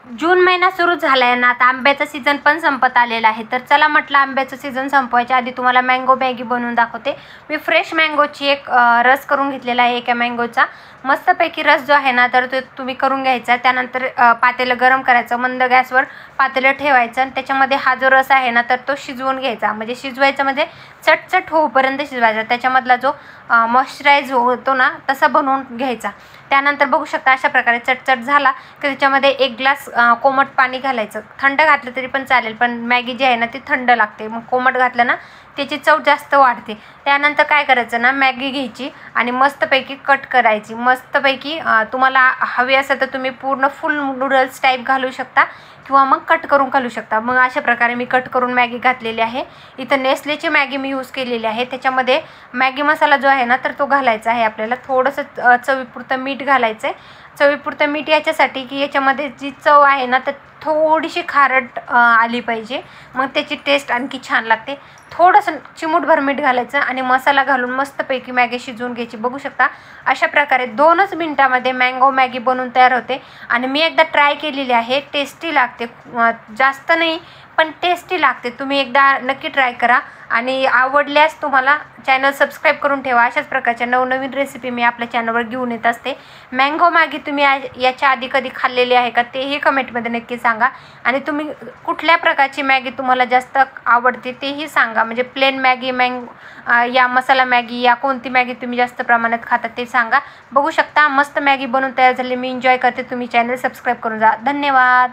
जून महिना सुरू झाला आहे ना, आता आंब्याचा सीझन पण संपत आलेला आहे. तर चला म्हटलं आंब्याचं सीझन संपवायच्या आधी तुम्हाला मँगो मॅगी बनवून दाखवते. मी फ्रेश मँगोची एक रस करून घेतलेला आहे. एका मँगोचा मस्तपैकी रस जो आहे ना, तर तो तुम्ही करून घ्यायचा. त्यानंतर पातेलं गरम करायचं, मंद गॅसवर पातेलं ठेवायचं आणि त्याच्यामध्ये हा जो रस आहे ना, तर तो शिजवून घ्यायचा. म्हणजे शिजवायचा म्हणजे चटचट होऊपर्यंत शिजवायचा. त्याच्यामधला जो मॉइश्चराईज होतो ना, तसा बनवून घ्यायचा. त्यानंतर बघू शकता अशा प्रकारे चटचट झाला की त्याच्यामध्ये 1 ग्लास कोमट पाणी घालायचं. थंड घातलं तरी पण चालेल, पण मॅगी जी आहे ना ती थंड लागते. मग कोमट घातलं ना त्याची चव जास्त वाढते. त्यानंतर काय करायचं ना, मॅगी घ्यायची आणि मस्तपैकी कट करायची. मस्तपैकी तुम्हाला हवी असेल तर तुम्ही पूर्ण फुल नूडल्स टाईप घालू शकता किंवा मग कट करून घालू शकता. मग अशा प्रकारे मी कट करून मॅगी घातलेली आहे. इथं नेस्लेची मॅगी मी यूज केलेली आहे. त्याच्यामध्ये मॅगी मसाला जो आहे ना, तर तो घालायचा आहे आपल्याला. थोडंसं चवीपुरतं मीठ घालायचं आहे. चवीपुरतं मीठ याच्यासाठी की याच्यामध्ये जी चव आहे ना, तर थोडीशी खारट आली पाहिजे. मग त्याची टेस्ट आणखी छान लागते. थोडंसं चिमूटभर मीठ घालायचं आणि मसाला घालून मस्तपैकी मॅगी शिजवून घ्यायची. बघू शकता अशा प्रकारे 2च मिनिटामध्ये मँगो मॅगी बनवून तयार होते. आणि मी एकदा ट्राय केलेली आहे. टेस्टी लागते, जास्त नाही पण टेस्टी लागते. तुम्ही एकदा नक्की ट्राय करा आणि आवडल्यास तुम्हाला चॅनल सबस्क्राईब करून ठेवा. अशाच प्रकारच्या नवनवीन रेसिपी मी आपल्या चॅनलवर घेऊन येत असते. मँगो मॅगी तुम्ही याच्या आधी कधी खाल्लेली आहे का तेही कमेंटमध्ये नक्की सांगा. आणि तुम्ही कुठल्या प्रकारची मॅगी तुम्हाला जास्त आवडते तेही सांगा. म्हणजे प्लेन मॅगी, या मसाला मॅगी, या कोणती मॅगी तुम्ही जास्त प्रमाणात खाता ते सांगा. बघू शकता मस्त मॅगी बनवून तयार झाली. मी एन्जॉय करते. तुम्ही चॅनल सबस्क्राईब करून जा. धन्यवाद.